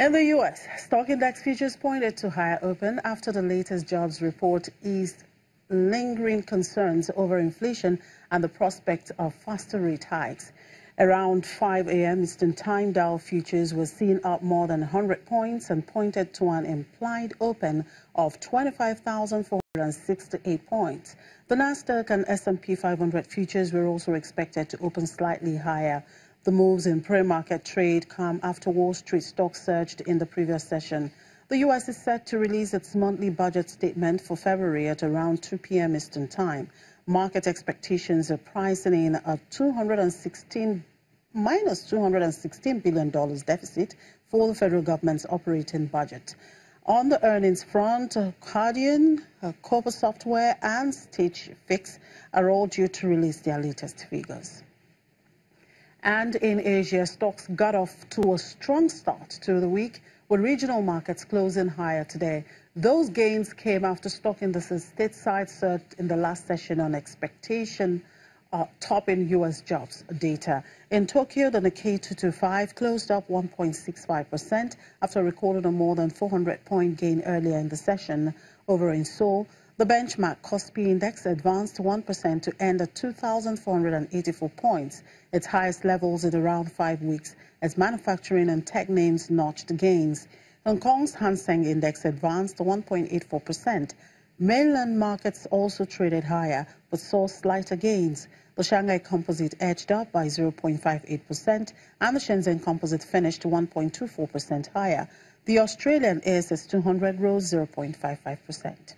In the U.S., stock index futures pointed to higher open after the latest jobs report eased lingering concerns over inflation and the prospect of faster rate hikes. Around 5 a.m. Eastern Time, Dow futures were seen up more than 100 points and pointed to an implied open of 25,468 points. The Nasdaq and S&P 500 futures were also expected to open slightly higher. The moves in pre-market trade come after Wall Street stocks surged in the previous session. The U.S. is set to release its monthly budget statement for February at around 2 p.m. Eastern Time. Market expectations are pricing in a $216 billion deficit for the federal government's operating budget. On the earnings front, Guardian, Corporate Software and Stitch Fix are all due to release their latest figures. And in Asia, stocks got off to a strong start to the week, with regional markets closing higher today. Those gains came after stock indices stateside surged in the last session on expectation topping U.S. jobs data. In Tokyo, the Nikkei 225 closed up 1.65% after recording a more than 400-point gain earlier in the session. Over in Seoul, the benchmark Kospi index advanced 1% to end at 2,484 points, its highest levels in around 5 weeks, as manufacturing and tech names notched gains. Hong Kong's Hang Seng index advanced 1.84%. Mainland markets also traded higher, but saw slighter gains. The Shanghai Composite edged up by 0.58%, and the Shenzhen Composite finished 1.24% higher. The Australian ASX 200 rose 0.55%.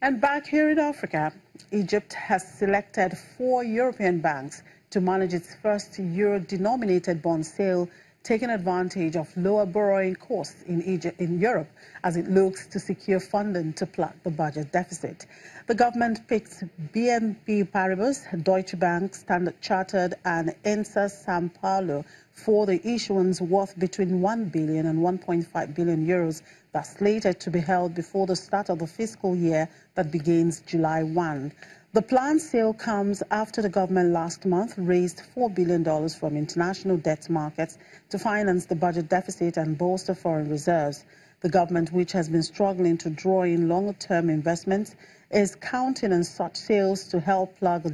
And back here in Africa, Egypt has selected 4 European banks to manage its first euro-denominated bond sale, taking advantage of lower borrowing costs in Europe as it looks to secure funding to plug the budget deficit. The government picked BNP Paribas, Deutsche Bank, Standard Chartered and Intesa Sanpaolo for the issuance worth between 1 billion and 1.5 billion euros that's slated to be held before the start of the fiscal year that begins July 1. The planned sale comes after the government last month raised $4 billion from international debt markets to finance the budget deficit and bolster foreign reserves. The government, which has been struggling to draw in longer-term investments, is counting on such sales to help plug a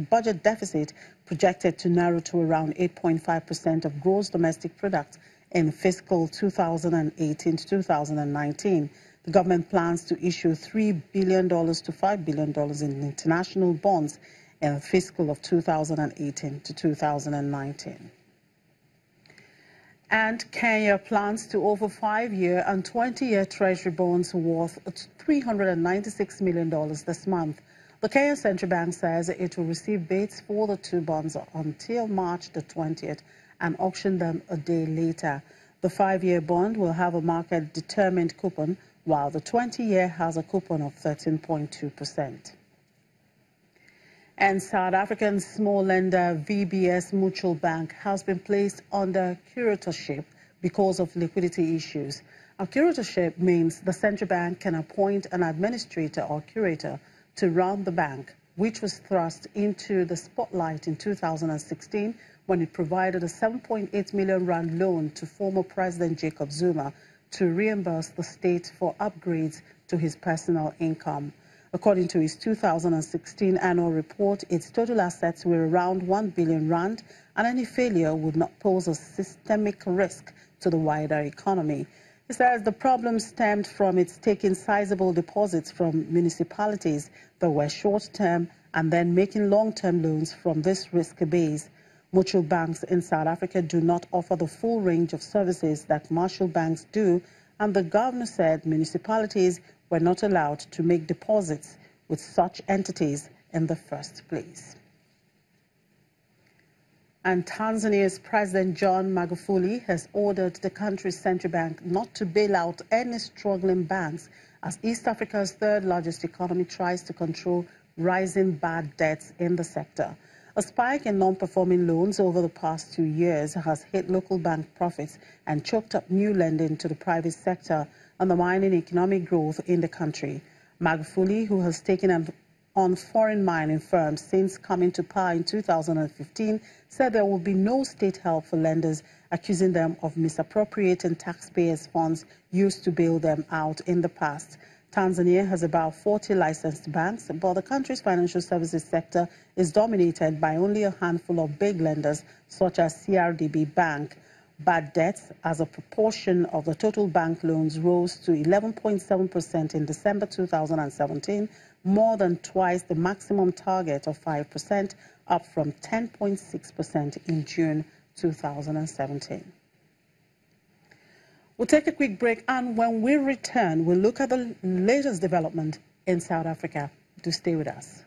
budget deficit projected to narrow to around 8.5% of gross domestic product in fiscal 2018 to 2019. The government plans to issue $3 billion to $5 billion in international bonds in the fiscal of 2018 to 2019. And Kenya plans to offer 5-year and 20-year Treasury bonds worth $396 million this month. The Kenya Central Bank says it will receive bids for the 2 bonds until March the 20th and auction them a day later. The 5-year bond will have a market-determined coupon, while the 20-year has a coupon of 13.2%. And South African small lender VBS Mutual Bank has been placed under curatorship because of liquidity issues. A curatorship means the central bank can appoint an administrator or curator to run the bank, which was thrust into the spotlight in 2016 when it provided a 7.8 million rand loan to former President Jacob Zuma to reimburse the state for upgrades to his personal income. According to his 2016 annual report, its total assets were around 1 billion rand, and any failure would not pose a systemic risk to the wider economy. He says the problem stemmed from its taking sizable deposits from municipalities that were short-term and then making long-term loans from this risk base. Mutual banks in South Africa do not offer the full range of services that commercial banks do, and the governor said municipalities were not allowed to make deposits with such entities in the first place. And Tanzania's President John Magufuli has ordered the country's central bank not to bail out any struggling banks as East Africa's third-largest economy tries to control rising bad debts in the sector. A spike in non-performing loans over the past 2 years has hit local bank profits and choked up new lending to the private sector, undermining economic growth in the country. Magufuli, who has taken on foreign mining firms since coming to power in 2015, said there will be no state help for lenders accusing them of misappropriating taxpayers' funds used to bail them out in the past. Tanzania has about 40 licensed banks, but the country's financial services sector is dominated by only a handful of big lenders, such as CRDB Bank. Bad debts as a proportion of the total bank loans rose to 11.7% in December 2017, more than twice the maximum target of 5%, up from 10.6% in June 2017. We'll take a quick break, and when we return, we'll look at the latest development in South Africa. Do stay with us.